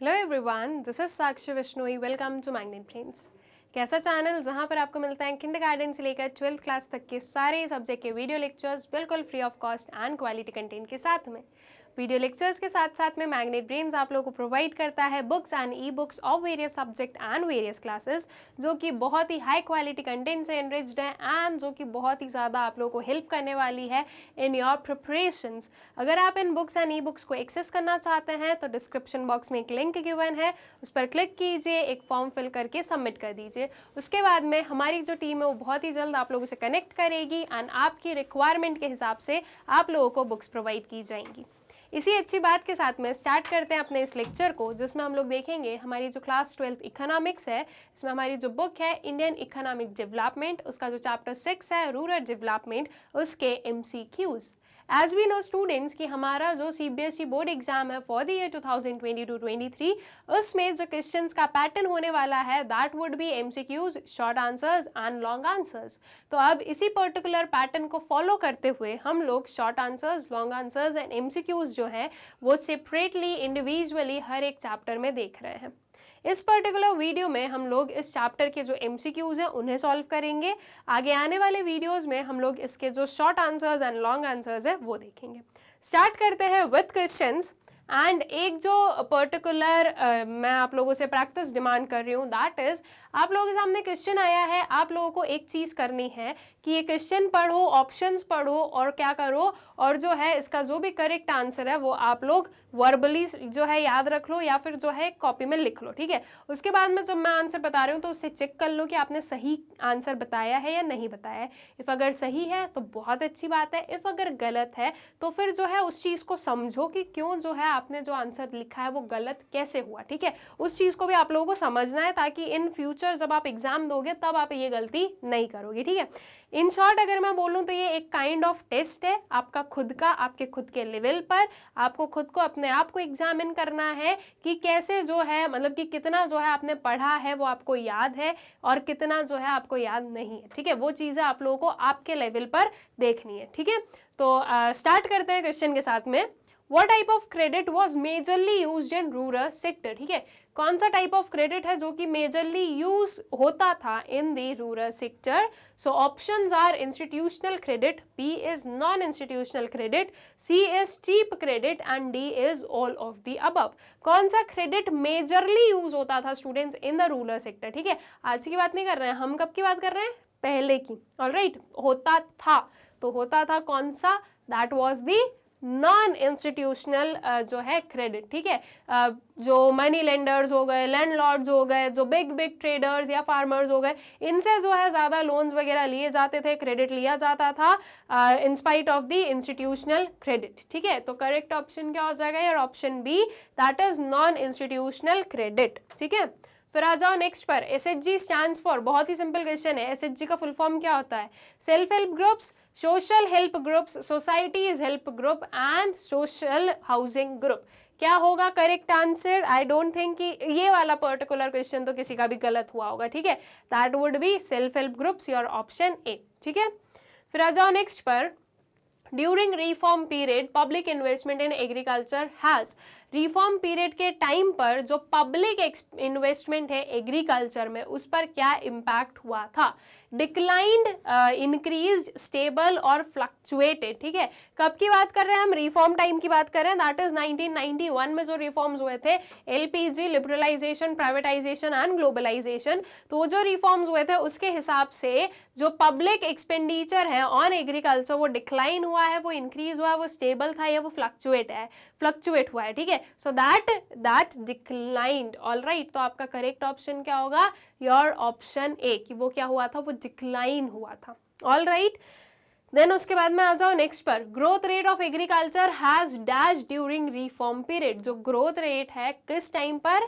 Hello everyone, this is Sakshi Vishnoi. Welcome to magnet brains. कैसा channel जहां पर आपको मिलता है किंडरगार्टन से लेकर 12th क्लास तक के सारे सब्जेक्ट के वीडियो लेक्चर्स बिल्कुल free of cost and quality content के साथ में। वीडियो लेक्चर्स के साथ साथ में मैग्नेट ब्रेन्स आप लोगों को प्रोवाइड करता है books and e books of various subject and various classes, जो कि बहुत ही हाई क्वालिटी कंटेंट से एनरिच्ड है एंड जो कि बहुत ही ज़्यादा आप लोगों को हेल्प करने वाली है इन योर प्रिपरेशंस। अगर आप इन बुक्स एंड ई बुक्स को एक्सेस करना चाहते हैं तो डिस्क्रिप्शन बॉक्स में एक लिंक गिवन है, उस पर क्लिक कीजिए, एक फॉर्म फिल करके सबमिट कर दीजिए। उसके बाद में हमारी जो टीम है वो बहुत ही जल्द आप लोगों से कनेक्ट करेगी एंड आपकी रिक्वायरमेंट के हिसाब से आप लोगों को बुक्स प्रोवाइड की जाएंगी। इसी अच्छी बात के साथ में स्टार्ट करते हैं अपने इस लेक्चर को, जिसमें हम लोग देखेंगे हमारी जो क्लास 12th इकोनॉमिक्स है, इसमें हमारी जो बुक है इंडियन इकोनॉमिक डेवलपमेंट, उसका जो चैप्टर 6 है रूरल डेवलपमेंट, उसके MCQs। As we know students कि हमारा जो CBSE बोर्ड एग्जाम है फॉर द ईयर 2022-23, उसमें जो क्वेश्चंस का पैटर्न होने वाला है that would be MCQs, short answers and long answers. तो अब इसी पर्टिकुलर पैटर्न को फॉलो करते हुए हम लोग short answers, long answers and MCQs जो है वो सेपरेटली इंडिविजुअली हर एक चैप्टर में देख रहे हैं। इस पर्टिकुलर वीडियो में हम लोग इस चैप्टर के जो MCQs हैं उन्हें सॉल्व करेंगे। आगे आने वाले वीडियोस में हम लोग इसके जो short answers and long answers है वो देखेंगे। स्टार्ट करते हैं विद क्वेश्चंस। एंड एक जो पर्टिकुलर मैं आप लोगों से प्रैक्टिस डिमांड कर रही हूँ, दैट इज आप लोगों के सामने क्वेश्चन आया है, आप लोगों को एक चीज़ करनी है कि ये क्वेश्चन पढ़ो, ऑप्शंस पढ़ो और क्या करो, और जो है इसका जो भी करेक्ट आंसर है वो आप लोग वर्बली जो है याद रख लो या फिर जो है कॉपी में लिख लो, ठीक है। उसके बाद में जब मैं आंसर बता रही हूँ तो उससे चेक कर लो कि आपने सही आंसर बताया है या नहीं बताया है। इफ़ अगर सही है तो बहुत अच्छी बात है, इफ़ अगर गलत है तो फिर जो है उस चीज़ को समझो कि क्यों जो है आपने जो आंसर लिखा है वो गलत कैसे हुआ, ठीक है। उस चीज़ को भी आप लोगों को समझना है ताकि इन फ्यूचर जब आप एग्जाम दोगे तब आप ये गलती नहीं करोगे, ठीक है। इन शॉर्ट अगर मैं बोलूँ तो ये एक काइंड ऑफ टेस्ट है आपका खुद का, आपके खुद के लेवल पर आपको खुद को अपने आप को एग्जामिन करना है कि कैसे जो है मतलब कि कितना जो है आपने पढ़ा है वो आपको याद है और कितना जो है आपको याद नहीं है, ठीक है। वो चीज़ें आप लोगों को आपके लेवल पर देखनी है, ठीक है। तो स्टार्ट करते हैं क्वेश्चन के साथ में। What type of credit was majorly used in rural sector? ठीक है, कौन सा टाइप ऑफ क्रेडिट है जो कि मेजरली यूज होता था in the rural sector? So options are institutional credit, B is non institutional credit, C is cheap credit and D is all of the above. कौन सा क्रेडिट मेजरली यूज होता था students in the rural sector? ठीक है, आज की बात नहीं कर रहे हैं हम, कब की बात कर रहे हैं? पहले की। ऑलराइट, होता था तो होता था कौन सा? That was the non institutional जो है क्रेडिट, ठीक है। जो मनी लेंडर्स हो गए, लैंडलॉर्ड्स हो गए, जो बिग बिग ट्रेडर्स या फार्मर्स हो गए, इनसे जो है ज़्यादा लोन्स वगैरह लिए जाते थे, क्रेडिट लिया जाता था in spite of the institutional credit, ठीक है। तो करेक्ट ऑप्शन क्या हो जाएगा यार? Option B, that is non institutional credit, ठीक है। फिर आ जाओ नेक्स्ट पर। SHG स्टैंड्स फॉर, बहुत ही सिंपल क्वेश्चन है, SHG का फुल फॉर्म क्या होता है? Self help groups, social help groups, societies help group and social housing group. क्या होगा correct answer? I don't think कि ये वाला पर्टिकुलर क्वेश्चन तो किसी का भी गलत हुआ होगा, ठीक है। That would be self help groups, your option ए, ठीक है। फिर आ जाओ नेक्स्ट पर। During reform period public investment in agriculture has, reform period के टाइम पर जो पब्लिक इन्वेस्टमेंट है एग्रीकल्चर में उस पर क्या इम्पैक्ट हुआ था? डिक्लाइंड, इंक्रीज्ड, स्टेबल और फ्लक्चुएटेड, ठीक है। कब की बात कर रहे हैं हम? रिफॉर्म टाइम की बात कर रहे हैं, दैट इज 1991 में जो रिफॉर्म्स हुए थे, LPG, liberalisation, privatisation and globalisation. तो जो रिफॉर्म्स हुए थे उसके हिसाब से जो पब्लिक एक्सपेंडिचर है ऑन एग्रीकल्चर वो डिक्लाइन हुआ है, वो इंक्रीज हुआ है, वो स्टेबल था या वो फ्लक्चुएट हुआ है, ठीक है। So that declined, alright. तो आपका करेक्ट ऑप्शन क्या होगा? योर ऑप्शन ए, कि वो क्या हुआ था? वो डिक्लाइन हुआ था, ऑलराइट। देन उसके बाद में आ जाओ नेक्स्ट पर। Growth rate of agriculture has dash during reform period, जो ग्रोथ रेट है किस टाइम पर,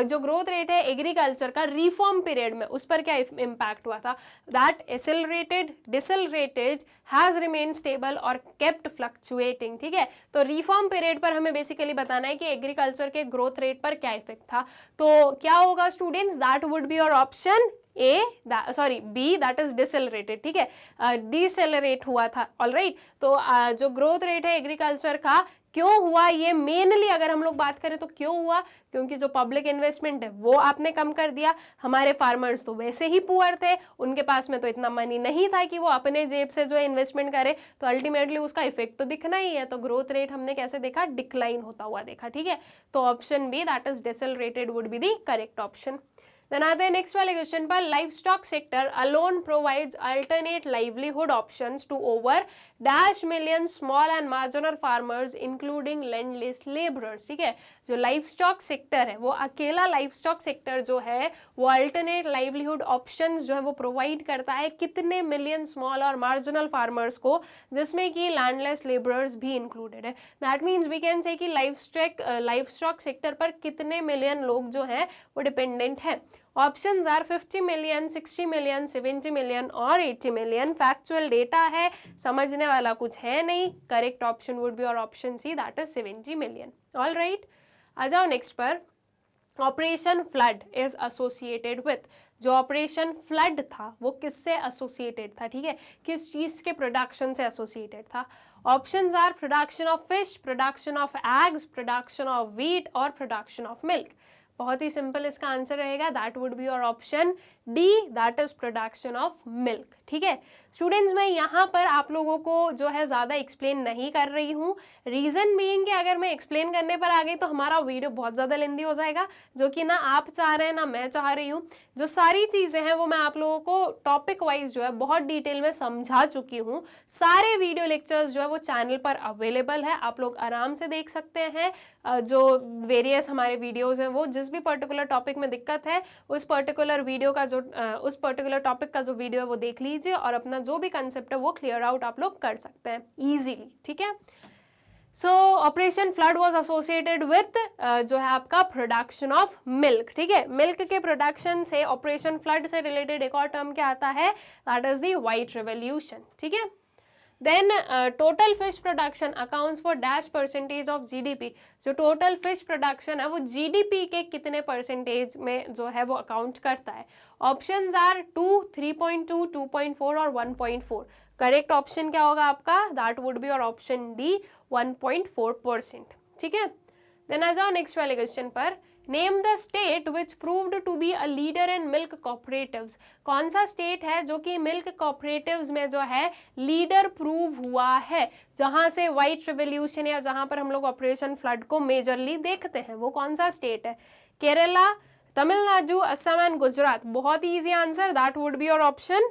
जो ग्रोथ रेट है एग्रीकल्चर का रिफॉर्म पीरियड में उस पर क्या इम्पैक्ट हुआ था? That accelerated, decelerated, has remain stable or kept fluctuating, ठीक है। तो रिफॉर्म पीरियड पर हमें बेसिकली बताना है कि एग्रीकल्चर के ग्रोथ रेट पर क्या इफेक्ट था। तो क्या होगा students? That would be your option A, sorry B, that is decelerated, ठीक है, डिसेलरेट हुआ था, ऑलराइट। तो जो ग्रोथ रेट है एग्रीकल्चर का क्यों हुआ ये मेनली अगर हम लोग बात करें तो क्यों हुआ, क्योंकि जो पब्लिक इन्वेस्टमेंट है वो आपने कम कर दिया। हमारे फार्मर्स तो वैसे ही पुअर थे, उनके पास में तो इतना मनी नहीं था कि वो अपने जेब से जो है इन्वेस्टमेंट करे, तो अल्टीमेटली उसका इफेक्ट तो दिखना ही है। तो ग्रोथ रेट हमने कैसे देखा, डिक्लाइन होता हुआ देखा, ठीक है। तो option B that is decelerated would be the correct option. Then आते हैं नेक्स्ट वाले क्वेश्चन पर, livestock sector alone provides alternate livelihood options to over dash million small and marginal farmers including landless labourers, ठीक है। जो life stock sector है वो अकेला लाइफ स्टॉक सेक्टर जो है वो अल्टरनेट लाइवलीहुड ऑप्शंस जो है वो प्रोवाइड करता है कितने मिलियन स्मॉल और मार्जिनल फार्मर्स को, जिसमें कि लैंडलेस लेबरर्स भी इंक्लूडेड है। That means we can say कि लाइफ स्टॉक सेक्टर पर कितने मिलियन लोग जो हैं वो डिपेंडेंट है। Options are 50 million, 60 million, 70 million और 80 मिलियन। फैक्चुअल डेटा है, समझने वाला कुछ है नहीं। करेक्ट ऑप्शन वुड बी और option C that is 70 million. All right, आ जाओ नेक्स्ट पर। Operation flood is associated with, जो ऑपरेशन फ्लड था वो किससे एसोसिएटेड था, ठीक है, किस चीज के प्रोडक्शन से एसोसिएटेड था। Options are production of fish, production of eggs, production of wheat और प्रोडक्शन ऑफ मिल्क। बहुत ही सिंपल इसका आंसर रहेगा, that would be your option D, that is production of milk, ठीक है। स्टूडेंट्स, मैं यहाँ पर आप लोगों को जो है ज़्यादा एक्सप्लेन नहीं कर रही हूँ, रीज़न बीइंग कि अगर मैं एक्सप्लेन करने पर आ गई तो हमारा वीडियो बहुत ज़्यादा लेंदी हो जाएगा, जो कि ना आप चाह रहे हैं ना मैं चाह रही हूँ। जो सारी चीज़ें हैं वो मैं आप लोगों को टॉपिक वाइज जो है बहुत डिटेल में समझा चुकी हूँ। सारे वीडियो लेक्चर्स जो है वो चैनल पर अवेलेबल है, आप लोग आराम से देख सकते हैं। जो वेरियस हमारे वीडियोज़ हैं वो जिस भी पर्टिकुलर टॉपिक में दिक्कत है उस पर्टिकुलर वीडियो का उस पर्टिकुलर टॉपिक का जो वीडियो है वो देख लीजिए और अपना जो भी कंसेप्ट है वो क्लियर आउट आप लोग कर सकते हैं इजीली, ठीक है। सो operation flood was associated with जो है आपका प्रोडक्शन ऑफ मिल्क, ठीक है। मिल्क के प्रोडक्शन से ऑपरेशन फ्लड से रिलेटेड एक और टर्म क्या आता है, that is the white revolution, ठीक है। Then total fish production accounts for dash percentage of GDP, जो टोटल फिश प्रोडक्शन है वो जीडीपी के कितने परसेंटेज में जो है वो अकाउंट करता है। ऑप्शंस आर 2, 3.2, 2.4 और 1.4। करेक्ट ऑप्शन क्या होगा आपका, दैट वुड बी और ऑप्शन डी 1.4%, ठीक है। देन आ जाओ नेक्स्ट वाले क्वेश्चन पर, name the state which proved to be a leader in milk cooperatives. कौन सा स्टेट है जो कि मिल्क कॉपरेटिव्स में जो है लीडर प्रूव हुआ है, जहां से व्हाइट रेवोल्यूशन या जहां पर हम लोग ऑपरेशन फ्लड को मेजरली देखते हैं, वो कौन सा स्टेट है। केरला, तमिलनाडु, असम एंड गुजरात। बहुत ही easy answer, that would be your option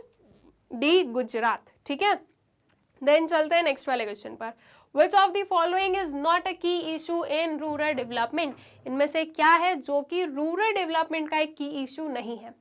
D, Gujarat, ठीक है। देन चलते हैं नेक्स्ट वाले क्वेश्चन पर, Which of the following is not a key issue in rural development? इनमें से क्या है जो कि रूरल डेवलपमेंट का एक की इशू नहीं है।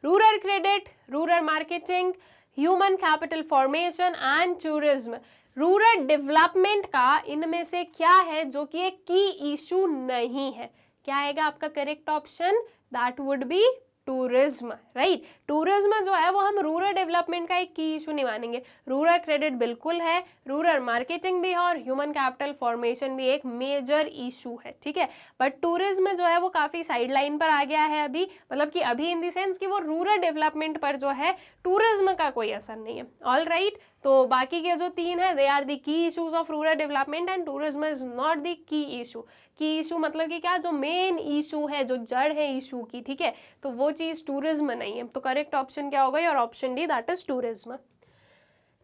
Rural credit, rural marketing, human capital formation and tourism. Rural development का इनमें से क्या है जो कि एक की इशू नहीं है, क्या आएगा आपका correct option, that would B tourism, right. Tourism जो है वो हम रूरल डेवलपमेंट का एक की इशू नहीं मानेंगे। रूरल क्रेडिट बिल्कुल है, रूरल मार्केटिंग भी है और ह्यूमन कैपिटल फॉर्मेशन भी एक मेजर इशू है, ठीक है। बट टूरिज्म जो है वो काफी साइड लाइन पर आ गया है अभी, मतलब कि अभी इन द सेंस कि वो रूरल डेवलपमेंट पर जो है टूरिज्म का कोई असर नहीं है। ऑल राइट, तो बाकी के जो तीन है they are the key issues of rural development and tourism is not the key issue. Key issue मतलब कि क्या, जो मेन इशू है, जो जड़ है इशू की, ठीक है, तो वो चीज टूरिज्म नहीं है। तो करेक्ट ऑप्शन क्या होगा, और option D, that is tourism.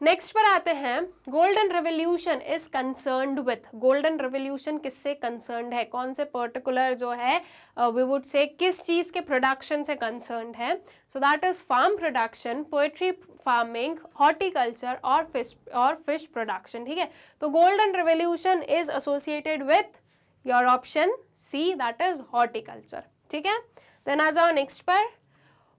Next पर आते हैं, golden revolution is concerned with. Golden revolution किससे कंसर्न्ड है, कौन से पर्टिकुलर जो है वी वुड से किस चीज के प्रोडक्शन से कंसर्न्ड है। So that is farm production, poultry farming, horticulture और फिश प्रोडक्शन, ठीक है। तो golden revolution is associated with your option C, that is horticulture, ठीक है। देन आ जाओ नेक्स्ट पर,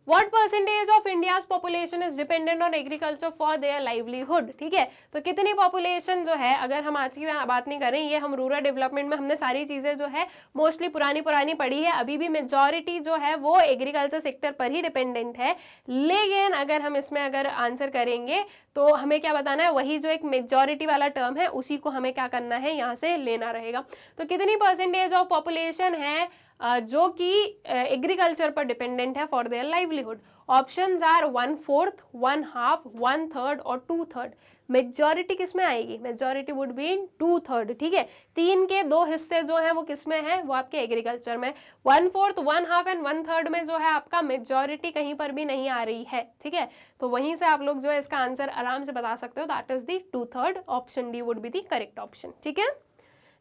What percentage of India's population is dependent on agriculture for their livelihood, ठीक है। तो कितनी पॉपुलेशन जो है, अगर हम आज की बात नहीं करें, ये हम रूरल डेवलपमेंट में हमने सारी चीज़ें जो है मोस्टली पुरानी पढ़ी है, अभी भी मेजॉरिटी जो है वो एग्रीकल्चर सेक्टर पर ही डिपेंडेंट है। लेकिन अगर हम इसमें अगर आंसर करेंगे तो हमें क्या बताना है, वही जो एक मेजॉरिटी वाला टर्म है उसी को हमें क्या करना है, यहाँ से लेना रहेगा। तो कितनी परसेंटेज ऑफ पॉपुलेशन है जो कि एग्रीकल्चर पर डिपेंडेंट है for their livelihood. Options are 1/4, 1/2, 1/3 और 2/3। मेजॉरिटी किस में आएगी, मेजॉरिटी वुड बी इन 2/3, ठीक है। 3 के 2 हिस्से जो हैं वो किस में है, वो आपके एग्रीकल्चर में। 1/4, 1/2 एंड 1/3 में जो है आपका मेजॉरिटी कहीं पर भी नहीं आ रही है, ठीक है। तो वहीं से आप लोग जो है इसका आंसर आराम से बता सकते हो, that is the 2/3, option D would be the correct option, ठीक है।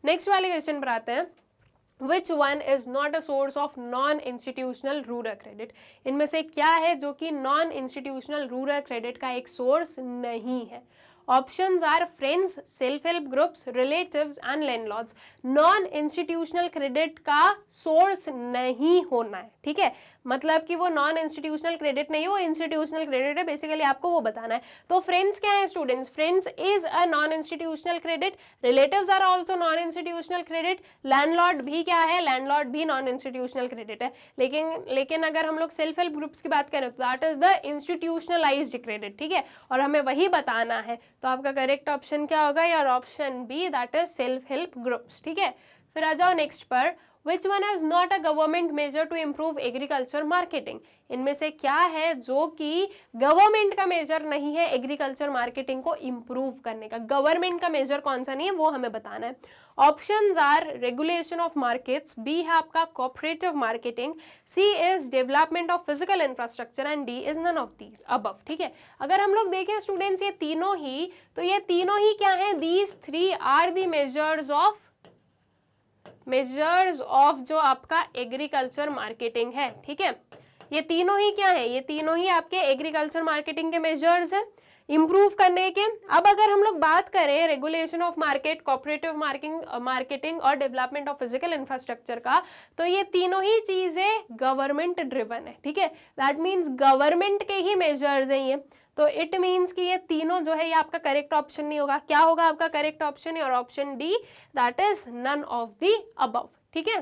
नेक्स्ट वाले क्वेश्चन पर आते हैं, Which one is not a source of non-institutional rural credit? इनमें से क्या है जो कि non-institutional rural credit का एक सोर्स नहीं है? Options are friends, self help groups, relatives and landlords. Non institutional credit का सोर्स नहीं होना है, ठीक है, मतलब कि वो नॉन इंस्टीट्यूशनल क्रेडिट नहीं है, वो इंस्टीट्यूशनल क्रेडिट है, बेसिकली आपको वो बताना है। तो फ्रेंड्स क्या है students, friends is a non institutional credit, relatives are also non institutional credit, landlord भी क्या है, लैंडलॉर्ड भी नॉन इंस्टीट्यूशनल क्रेडिट है। लेकिन अगर हम लोग सेल्फ हेल्प ग्रुप्स की बात करें तो that is the institutionalised credit, ठीक है, और हमें वही बताना है। तो आपका करेक्ट ऑप्शन क्या होगा, यार option B, that is self help groups, ठीक है। फिर आ जाओ नेक्स्ट पर, Which one is not a government measure to improve agriculture marketing? इनमें से क्या है जो कि गवर्नमेंट का मेजर नहीं है एग्रीकल्चर मार्केटिंग को इंप्रूव करने का? गवर्नमेंट का मेजर कौन सा नहीं है वो हमें बताना है। Options are regulation of markets, B है आपका cooperative marketing, C is development of physical infrastructure and D is none of the above, ठीक है। अगर हम लोग देखें स्टूडेंट्स ये तीनों ही, तो ये तीनों ही क्या है, these 3 are the measures of जो आपका एग्रीकल्चर मार्केटिंग है, ठीक है। ये तीनों ही क्या है, ये तीनों ही आपके एग्रीकल्चर मार्केटिंग के मेजर्स हैं इंप्रूव करने के। अब अगर हम लोग बात करें regulation of market, cooperative marketing और डेवलपमेंट ऑफ फिजिकल इंफ्रास्ट्रक्चर का, तो ये तीनों ही चीजें गवर्नमेंट ड्रिवन है, ठीक है, दैट मीन्स गवर्नमेंट के ही मेजर्स हैं ये। तो इट मीन्स कि ये तीनों जो है ये आपका करेक्ट ऑप्शन नहीं होगा। क्या होगा आपका करेक्ट ऑप्शन, और option D, that is none of the above, ठीक है।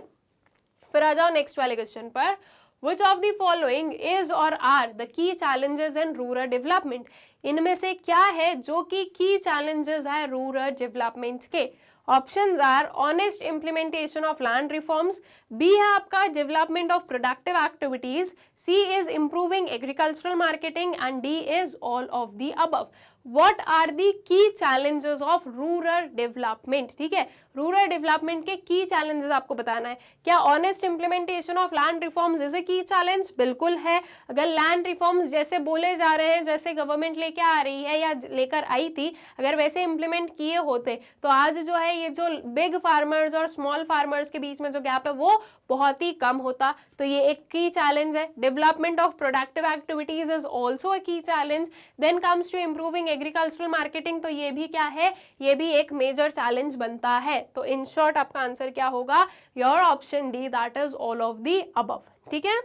फिर आ जाओ नेक्स्ट वाले क्वेश्चन पर, Which of the following is or are the key challenges in rural development? इनमें से क्या है जो कि की चैलेंजेस है रूरल डेवलपमेंट के? Options are honest implementation of land reforms, B है आपका development of productive activities, C is improving agricultural marketing and D is all of the above. What are the key challenges of rural development, ठीक है, rural development के की challenges आपको बताना है। क्या honest implementation of land reforms is a की challenge? बिल्कुल है। अगर लैंड रिफॉर्म्स जैसे बोले जा रहे हैं, जैसे गवर्नमेंट लेके आ रही है या लेकर आई थी, अगर वैसे इंप्लीमेंट किए होते तो आज जो है ये जो बिग फार्मर्स और स्मॉल फार्मर्स के बीच में जो गैप है वो बहुत ही कम होता। तो ये एक की चैलेंज है। Development of productive activities is also a key challenge. Then comes to improving agricultural marketing, तो ये भी क्या है, ये भी एक मेजर चैलेंज बनता है। तो इन शॉर्ट आपका आंसर क्या होगा, your option D, that is all of the above, ठीक है।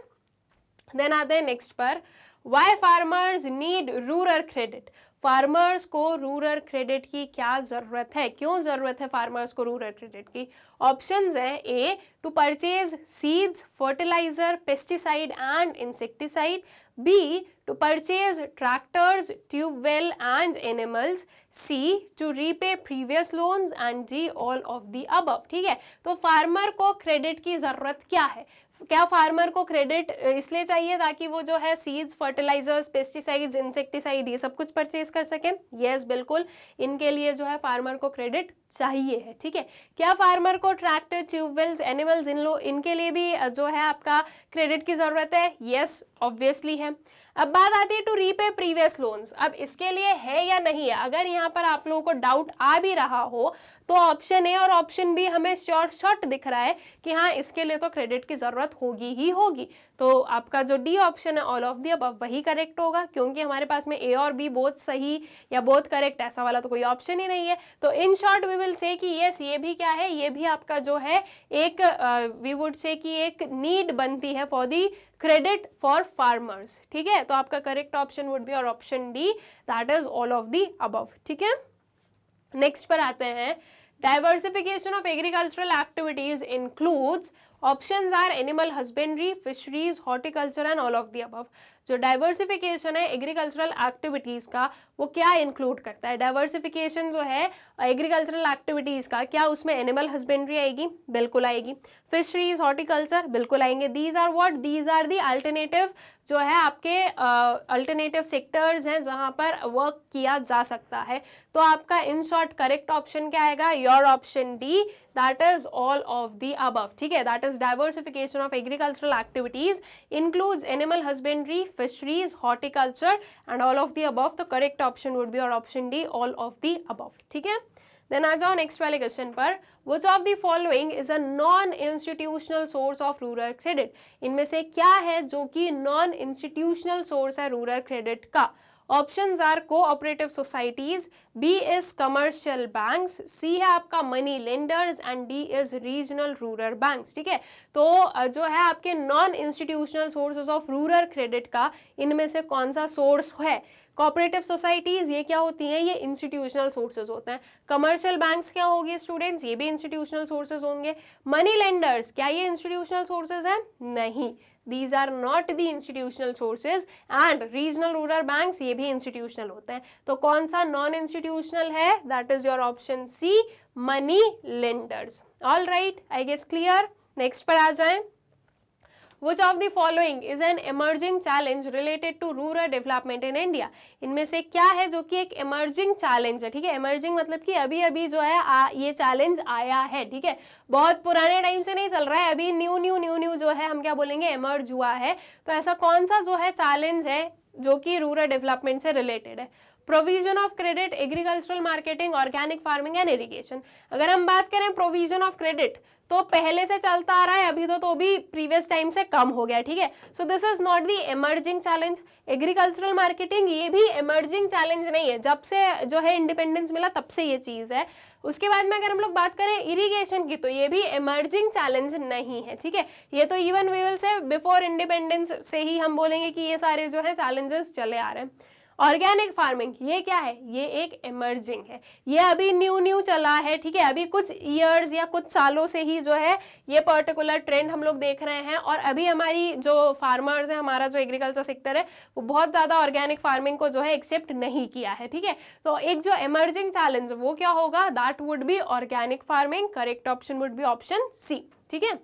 देन आते हैं नेक्स्ट पर, why farmers need rural credit? Farmers को रूरल क्रेडिट की क्या जरूरत है, क्यों जरूरत है फार्मर्स को रूरल क्रेडिट की? ऑप्शंस हैं, A to purchase seeds, fertilizer, pesticide and insecticide, B to purchase tractors, tubewell and animals, C to repay previous loans and D all of the above, ठीक है। तो फार्मर को credit की जरूरत क्या है? क्या फार्मर को क्रेडिट इसलिए चाहिए ताकि वो जो है सीड्स, फर्टिलाइजर्स, पेस्टिसाइड्स, इंसेक्टिसाइड ये सब कुछ परचेज कर सकें? यस, बिल्कुल, इनके लिए जो है फार्मर को क्रेडिट चाहिए है, ठीक है। क्या फार्मर को ट्रैक्टर, ट्यूबवेल्स, एनिमल्स, इनके लिए भी जो है आपका क्रेडिट की जरूरत है? यस, ऑब्वियसली है। अब बात आती है टू रीपे प्रीवियस लोन्स। अब इसके लिए है या नहीं है? अगर यहाँ पर आप लोगों को डाउट आ भी रहा हो तो ऑप्शन ए और ऑप्शन बी हमें शॉर्ट दिख रहा है कि हाँ इसके लिए तो क्रेडिट की जरूरत होगी ही होगी। तो आपका जो डी ऑप्शन है ऑल ऑफ दी अबव वही करेक्ट होगा, क्योंकि हमारे पास में ए और बी बोथ सही या बोथ करेक्ट ऐसा वाला तो कोई ऑप्शन ही नहीं है। तो इन शॉर्ट वी विल से कि यस, ये भी क्या है, ये भी आपका जो है एक वी वुड से कि एक नीड बनती है for the credit for farmers, ठीक है। तो आपका करेक्ट ऑप्शन वुड बी और option D, that is all of the above, ठीक है। नेक्स्ट पर आते हैं, diversification of agricultural activities includes, options are animal husbandry, fisheries, horticulture and all of the above. जो डाइवर्सिफिकेशन है एग्रीकल्चरल एक्टिविटीज का वो क्या इंक्लूड करता है? डाइवर्सिफिकेशन जो है एग्रीकल्चरल एक्टिविटीज का, क्या उसमें एनिमल हस्बेंड्री आएगी? बिल्कुल आएगी। फिशरीज, हॉर्टिकल्चर, बिल्कुल आएंगे। These are what? These are the alternative जो है आपके अल्टरनेटिव सेक्टर्स हैं जहां पर वर्क किया जा सकता है। तो आपका इन शॉर्ट करेक्ट ऑप्शन क्या आएगा? Your option D, that is all of the above. ठीक है, that is diversification of agricultural activities includes animal husbandry, fisheries, horticulture and all of the above. तो correct option would be your option D, all of the above. ठीक है, then आ जाओ next वाले question पर। Which of the following is a non-institutional source of rural credit? इनमें से क्या है जो कि non-institutional source है rural credit का? Options are cooperative societies, B is commercial banks, C है आपका money lenders and D is regional rural banks. ठीक है, तो जो है आपके non institutional sources of rural credit का इनमें से कौन सा सोर्स है? कोऑपरेटिव सोसाइटीज ये क्या होती हैं? ये इंस्टीट्यूशनल सोर्सेज होते हैं। कमर्शियल बैंक्स क्या होगी स्टूडेंट्स? ये भी इंस्टीट्यूशनल सोर्सेज होंगे। मनी लेंडर्स क्या ये इंस्टीट्यूशनल सोर्सेज हैं? नहीं, these are not the institutional sources and regional rural banks ये भी institutional होते हैं। तो कौन सा non institutional है? that is your option C, money lenders। all right, I guess clear। next पर आ जाएं। Which of the following is an emerging challenge related to rural development in India? इनमें से क्या है जो कि एक emerging challenge है? ठीक है, emerging मतलब कि अभी अभी जो है ये challenge आया है। ठीक है, बहुत पुराने टाइम से नहीं चल रहा है, अभी न्यू जो है हम क्या बोलेंगे, emerge हुआ है। तो ऐसा कौन सा जो है challenge है जो कि रूरल डेवलपमेंट से रिलेटेड है? Provision of credit, agricultural marketing, organic farming and irrigation. अगर हम बात करें प्रोविजन ऑफ क्रेडिट तो पहले से चलता आ रहा है, अभी तो भी प्रीवियस टाइम से कम हो गया। ठीक है, so this is not the emerging challenge. Agricultural marketing ये भी इमर्जिंग चैलेंज नहीं है, जब से जो है इंडिपेंडेंस मिला तब से ये चीज है। उसके बाद में अगर हम लोग बात करें इरिगेशन की तो ये भी इमर्जिंग चैलेंज नहीं है। ठीक है, ये तो even we will say before independence से ही हम बोलेंगे कि ये सारे जो है चैलेंजेस चले आ रहे हैं। ऑर्गेनिक फार्मिंग ये क्या है? ये एक इमर्जिंग है, ये अभी न्यू चला है। ठीक है, अभी कुछ ईयर्स या कुछ सालों से ही जो है ये पर्टिकुलर ट्रेंड हम लोग देख रहे हैं और अभी हमारी जो फार्मर्स है, हमारा जो एग्रीकल्चर सेक्टर है वो बहुत ज़्यादा ऑर्गेनिक फार्मिंग को जो है एक्सेप्ट नहीं किया है। ठीक है, तो एक जो इमर्जिंग चैलेंज वो क्या होगा? That would be organic farming. Correct option would be option C. ठीक है,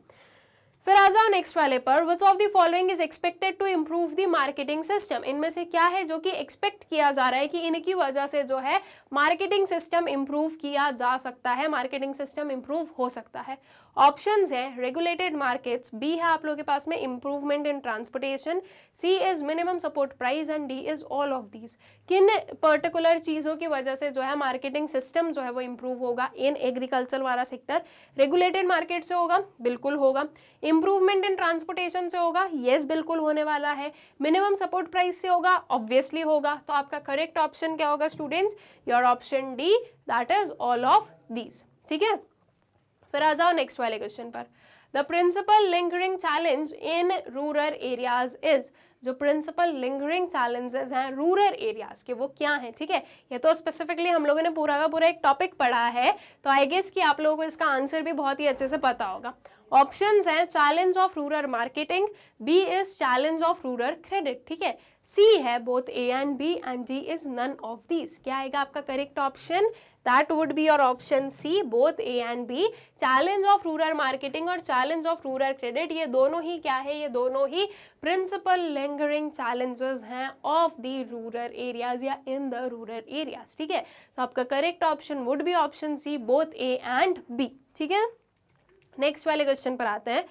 फिर आ जाओ नेक्स्ट वाले पर। Which of the following is expected to improve the marketing system? इनमें से क्या है जो कि एक्सपेक्ट किया जा रहा है कि इनकी वजह से जो है मार्केटिंग सिस्टम इम्प्रूव किया जा सकता है, मार्केटिंग सिस्टम इम्प्रूव हो सकता है? ऑप्शंस हैं रेगुलेटेड मार्केट्स, बी है आप लोगों के पास में improvement in transportation, C is minimum support price and D is all of these. किन पर्टिकुलर चीज़ों की वजह से जो है मार्केटिंग सिस्टम जो है वो इम्प्रूव होगा इन एग्रीकल्चर वाला सेक्टर? रेगुलेटेड मार्केट से होगा, बिल्कुल होगा। इम्प्रूवमेंट इन ट्रांसपोर्टेशन से होगा, येस बिल्कुल होने वाला है। मिनिमम सपोर्ट प्राइस से होगा, ऑब्वियसली होगा। तो आपका करेक्ट ऑप्शन क्या होगा students? Your option D, that is all of these. ठीक है, फिर आ जाओ नेक्स्ट वाले क्वेश्चन पर। The principal lingering challenge in rural areas is. जो प्रिंसिपल लिंगरिंग चैलेंजेस हैं रूरल एरियाज के वो क्या हैं? ठीक है, ये तो स्पेसिफिकली हम लोगों ने पूरा का पूरा एक टॉपिक पढ़ा है, तो आई गेस कि आप लोगों को इसका आंसर भी बहुत ही अच्छे से पता होगा। ऑप्शंस हैं challenge of rural marketing, B is challenge of rural credit. ठीक है, सी है both A and B and D is none of these. क्या आएगा आपका correct option? That would be your option C, both A and B. Challenge of rural marketing और challenge of rural credit ये दोनों ही क्या है? ये दोनों ही प्रिंसिपल लिंगरिंग चैलेंजेस हैं ऑफ द रूरल एरियाज या इन द रूरल एरियाज। ठीक है, तो आपका correct option would be option C, both A and B. ठीक है, नेक्स्ट वाले क्वेश्चन पर आते हैं।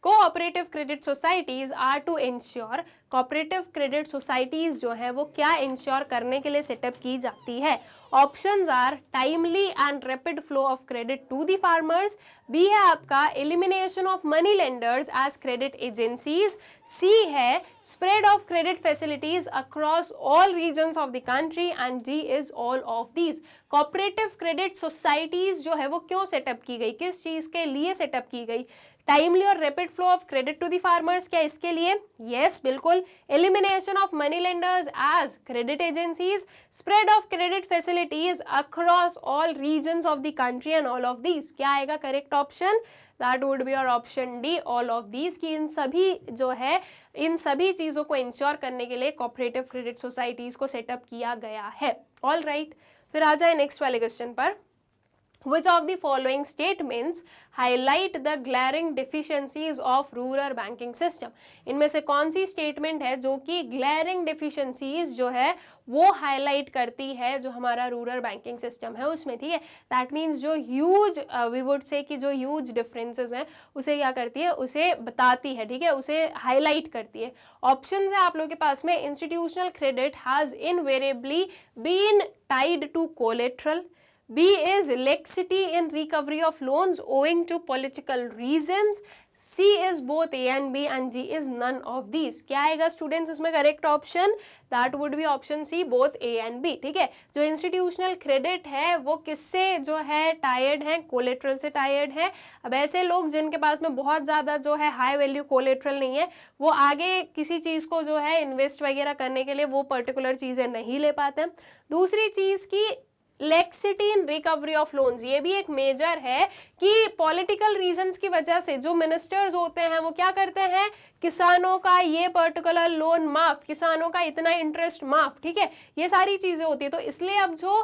Cooperative credit societies are to ensure. Cooperative credit societies जो है वो क्या इंश्योर करने के लिए सेटअप की जाती है? Options are timely and rapid flow of credit to the farmers, B है आपका elimination of money lenders as credit agencies, C है spread of credit facilities across all regions of the country and D is all of these. Cooperative credit societies जो है वो क्यों setup की गई, किस चीज के लिए सेटअप की गई? टाइमली और rapid flow of credit to the farmers, क्या इसके लिए? यस बिल्कुल। Elimination of money lenders as credit agencies, spread of credit facilities across all regions of the country and all of these. क्या आएगा correct option? That would be your option D, all of these, कि इन सभी जो है इन सभी चीज़ों को इंश्योर करने के लिए कोऑपरेटिव क्रेडिट सोसाइटीज़ को सेटअप किया गया है। ऑल राइट, फिर आ जाए नेक्स्ट वाले क्वेश्चन पर। Which of the following statements highlight the glaring deficiencies of rural banking system? इनमें से कौन सी स्टेटमेंट है जो कि glaring deficiencies जो है वो हाईलाइट करती है जो हमारा रूरल बैंकिंग सिस्टम है उसमें, ठीक है। दैट मीन्स जो ह्यूज वी वुड से कि जो ह्यूज डिफरेंसेस हैं उसे क्या करती है, उसे बताती है, ठीक है, उसे हाईलाइट करती है। ऑप्शंस है आप लोगों के पास में, institutional credit has invariably been tied to collateral, B is laxity in recovery of loans owing to political reasons, C is both A and B and D is none of these। क्या आएगा students इसमें correct option? That would be option C, both A and B, ठीक है। जो institutional credit है वो किससे जो है टायर्ड है, कोलेट्रल से टायर्ड है। अब ऐसे लोग जिनके पास में बहुत ज़्यादा जो है हाई वैल्यू कोलेट्रल नहीं है, वो आगे किसी चीज़ को जो है इन्वेस्ट वगैरह करने के लिए वो पर्टिकुलर चीज़ें नहीं ले पाते हैं। दूसरी चीज़ की laxity in recovery of loans, ये भी एक मेजर है कि पॉलिटिकल रीजंस की वजह से जो मिनिस्टर्स होते हैं वो क्या करते हैं, किसानों का ये पर्टिकुलर लोन माफ, किसानों का इतना इंटरेस्ट माफ, ठीक है, ये सारी चीजें होती है। तो इसलिए अब जो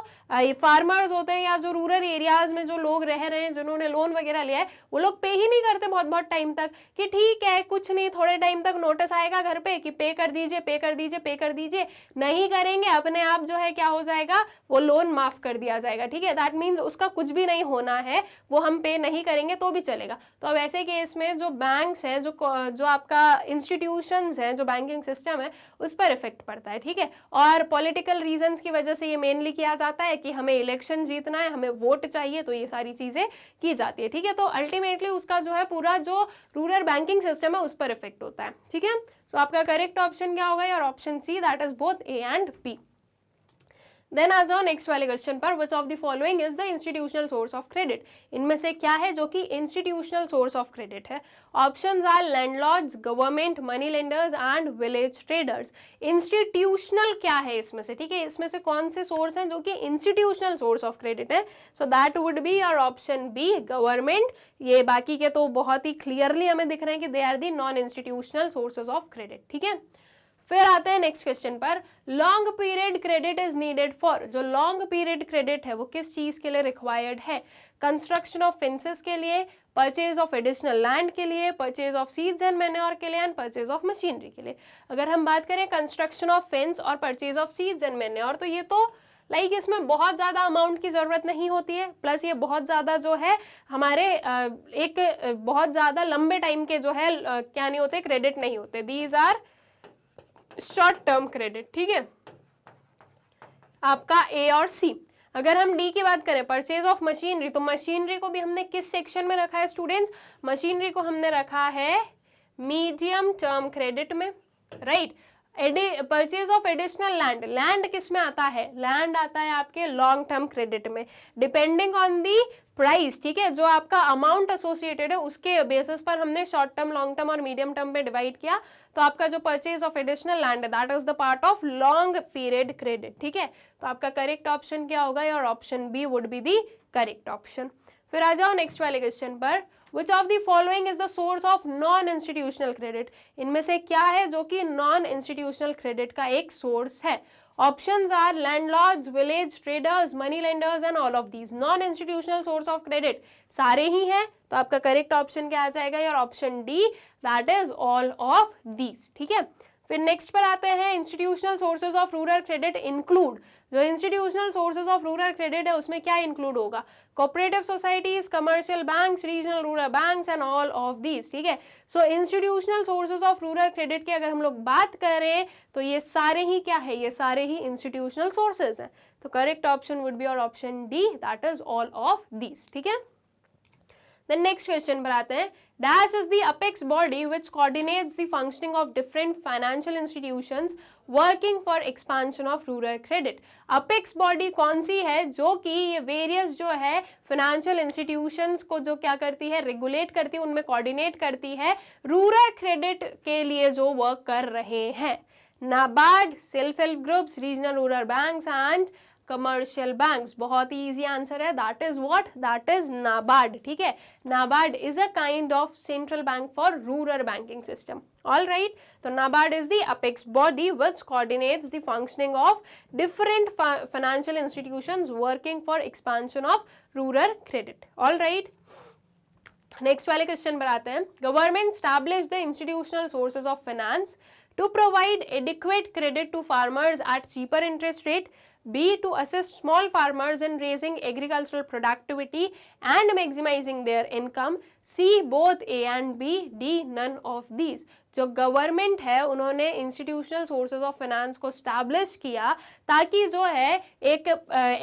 फार्मर्स होते हैं या जो रूरल एरियाज में जो लोग रह रहे हैं जिन्होंने लोन वगैरह लिया है, वो लोग पे ही नहीं करते बहुत बहुत टाइम तक, कि ठीक है कुछ नहीं, थोड़े टाइम तक नोटिस आएगा घर पे कि पे कर दीजिए, पे कर दीजिए, पे कर दीजिए, नहीं करेंगे अपने आप जो है क्या हो जाएगा, वो लोन माफ कर दिया जाएगा, ठीक है। दैट मीन्स उसका कुछ भी नहीं होना है, वो हम पे नहीं करेंगे तो भी चलेगा। तो अब ऐसे केस में जो बैंक्स हैं, जो आपका इंस्टीट्यूशंस हैं, जो बैंकिंग सिस्टम है, उस पर इफेक्ट पड़ता है, ठीक है। और पॉलिटिकल रीजंस की वजह से ये मेनली किया जाता है कि हमें इलेक्शन जीतना है, हमें वोट चाहिए, तो ये सारी चीजें की जाती है, ठीक है। तो अल्टीमेटली उसका जो है पूरा जो रूरल बैंकिंग सिस्टम है उस पर इफेक्ट होता है, ठीक है। सो आपका करेक्ट ऑप्शन क्या होगा, और option C, that is both A and B. Then आ जाओ नेक्स्ट वाले क्वेश्चन पर, which of the following is the institutional source of credit? इनमें से क्या है जो कि इंस्टीट्यूशनल सोर्स ऑफ क्रेडिट है? Options are landlords, government, money lenders and village traders. Institutional क्या है इसमें से, ठीक है, इसमें से कौन से सोर्स हैं जो कि इंस्टीट्यूशनल सोर्स ऑफ क्रेडिट है? So that would be your option B, government. ये बाकी के तो बहुत ही क्लियरली हमें दिख रहे हैं कि they are the non institutional sources of credit, ठीक है। फिर आते हैं नेक्स्ट क्वेश्चन पर, long period credit is needed for. जो लॉन्ग पीरियड क्रेडिट है वो किस चीज के लिए रिक्वायर्ड है? कंस्ट्रक्शन ऑफ फेंसेस के लिए, परचेज ऑफ एडिशनल लैंड के लिए, purchase of seeds and manure के लिए, एंड परचेज ऑफ मशीनरी के लिए। अगर हम बात करें कंस्ट्रक्शन ऑफ फेंस और purchase of seeds and manure, तो ये तो इसमें बहुत ज़्यादा अमाउंट की ज़रूरत नहीं होती है, प्लस ये बहुत ज़्यादा जो है हमारे एक बहुत ज़्यादा लंबे टाइम के जो है क्या नहीं होते, क्रेडिट नहीं होते। These are short term credit, ठीक है, आपका ए और सी। अगर हम डी की बात करें, परचेज ऑफ मशीनरी, तो मशीनरी को भी हमने किस सेक्शन में रखा है स्टूडेंट्स? मशीनरी को हमने रखा है मीडियम टर्म क्रेडिट में, right. Purchase of additional land, land किस में आता है? लैंड आता है आपके लॉन्ग टर्म क्रेडिट में, डिपेंडिंग ऑन दी प्राइस, ठीक है, जो आपका अमाउंट एसोसिएटेड है उसके बेसिस पर हमने शॉर्ट टर्म, लॉन्ग टर्म और मीडियम टर्म पे डिवाइड किया। तो आपका जो परचेज ऑफ एडिशनल लैंड है that is the part of long period credit, ठीक है। तो आपका करेक्ट ऑप्शन क्या होगा, और option B would be the correct option. फिर आ जाओ नेक्स्ट वाले क्वेश्चन पर, Which of the following is the source of non-institutional credit? इनमें से क्या है जो कि नॉन इंस्टीट्यूशनल क्रेडिट का एक सोर्स है? Options are landlords, village traders, money lenders and all of these. Non institutional source of credit सारे ही हैं, तो आपका करेक्ट ऑप्शन क्या आ जाएगा, our option D, that is all of these, ठीक है। फिर नेक्स्ट पर आते हैं, institutional sources of rural credit include. जो institutional sources of rural credit है उसमें क्या इंक्लूड होगा? Cooperative societies, commercial banks, regional rural banks and all of these, ठीक है। So institutional sources of rural credit की अगर हम लोग बात करें तो ये सारे ही क्या है, ये सारे ही इंस्टीट्यूशनल सोर्सेज हैं। तो करेक्ट ऑप्शन वुड बी और option D, that is all of these, ठीक है। देन नेक्स्ट क्वेश्चन पर आते हैं, dash is the apex body which coordinates the functioning of different financial institutions working for expansion of rural credit. Apex body कौन सी है जो कि ये वेरियस जो है फाइनेंशियल इंस्टीट्यूशंस को जो क्या करती है, रेगुलेट करती है, उनमें कोऑर्डिनेट करती है रूरल क्रेडिट के लिए जो वर्क कर रहे हैं? NABARD, self help groups, regional rural banks and commercial banks, बहुत ही इजी आंसर है, that is what, that is NABARD, ठीक है। NABARD is a kind of central bank for rural banking system, all right. तो NABARD is the apex body which coordinates the functioning of different financial institutions working for expansion of rural credit, all right. Next वाले question पर आते हैं। Government establish the institutional sources of finance to provide adequate credit to farmers at cheaper interest rate, B, to assist small farmers in raising agricultural productivity and maximizing their income, C, both A and B, D, none of these। जो government है उन्होंने institutional sources of finance को establish किया ताकि जो है एक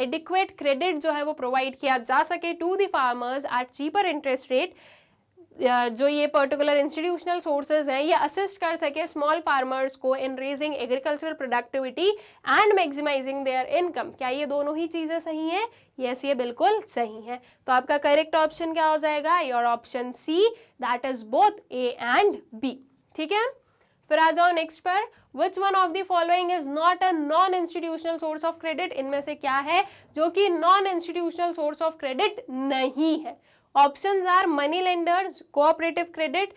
adequate credit जो है वो प्रोवाइड किया जा सके to the farmers at cheaper interest rate. जो ये पर्टिकुलर इंस्टीट्यूशनल सोर्सेज हैं ये असिस्ट कर सके स्मॉल फार्मर्स को in raising agricultural productivity and maximising their income. क्या ये दोनों ही चीजें सही हैं? यस, ये बिल्कुल सही है। तो आपका करेक्ट ऑप्शन क्या हो जाएगा? Your option C, that is both A and B, ठीक है। फिर आ जाओ नेक्स्ट पर। Which one of the following is not a non-institutional source of credit? इनमें से क्या है जो कि non-institutional source of credit नहीं है? Options are money lenders, cooperative credit,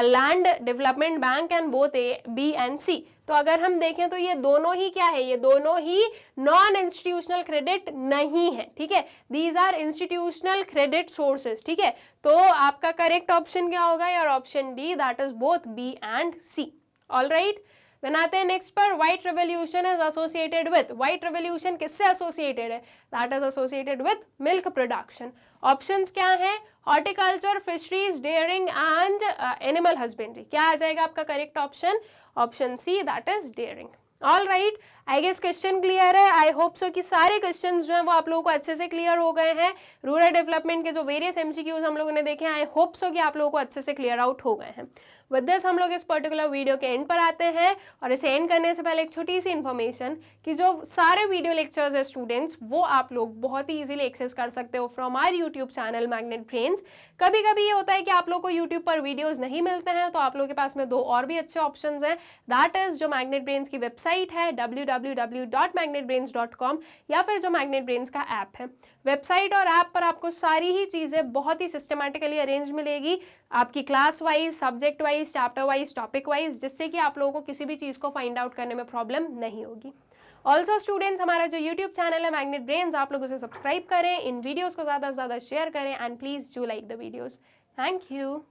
land development bank and both A, B and C। तो अगर हम देखें तो ये दोनों ही क्या है? ये दोनों ही नॉन इंस्टीट्यूशनल क्रेडिट नहीं है, ठीक है। These are institutional credit sources, ठीक है। तो आपका करेक्ट ऑप्शन क्या होगा? Your option D, that is both B and C, all right. Then आते हैं नेक्स्ट पर। White revolution is associated with, white revolution किससे एसोसिएटेड है? That is associated with milk production. Options क्या हैं? Horticulture, fisheries, dairying and animal husbandry. क्या आ जाएगा आपका correct option? Option C, that is dairying, all right. I guess question clear है। I hope so कि सारे क्वेश्चंस जो हैं वो आप लोगों को अच्छे से क्लियर हो गए हैं। रूरल डेवलपमेंट के जो वेरियस एमसीक्यूज हम लोगों ने देखे हैं, आई होप सो कि आप लोगों को अच्छे से क्लियर आउट हो गए हैं। विद दिस हम लोग इस पर्टिकुलर वीडियो के एंड पर आते हैं और इसे एंड करने से पहले एक छोटी सी इन्फॉर्मेशन कि जो सारे वीडियो लेक्चर्स है स्टूडेंट्स वो आप लोग बहुत ही इजीली एक्सेस कर सकते हो from our YouTube channel Magnet Brains. कभी कभी ये होता है कि आप लोग को यूट्यूब पर वीडियोस नहीं मिलते हैं तो आप लोगों के पास में दो और भी अच्छे ऑप्शंस हैं। दैट इज जो मैग्नेट ब्रेन्स की वेबसाइट है www.magnetbrains.com या फिर जो मैग्नेट ब्रेन्स का ऐप है। वेबसाइट और ऐप पर आपको सारी ही चीज़ें बहुत ही सिस्टमैटिकली अरेंज मिलेगी, आपकी class wise, subject wise, chapter wise, topic wise, जिससे कि आप लोगों को किसी भी चीज़ को फाइंड आउट करने में प्रॉब्लम नहीं होगी। ऑल्सो स्टूडेंट्स, हमारा जो यूट्यूब चैनल है मैग्नेट ब्रेन्स, आप लोग उसे सब्सक्राइब करें, इन वीडियोज़ को ज़्यादा से ज़्यादा शेयर करें and please do like the videos. Thank you.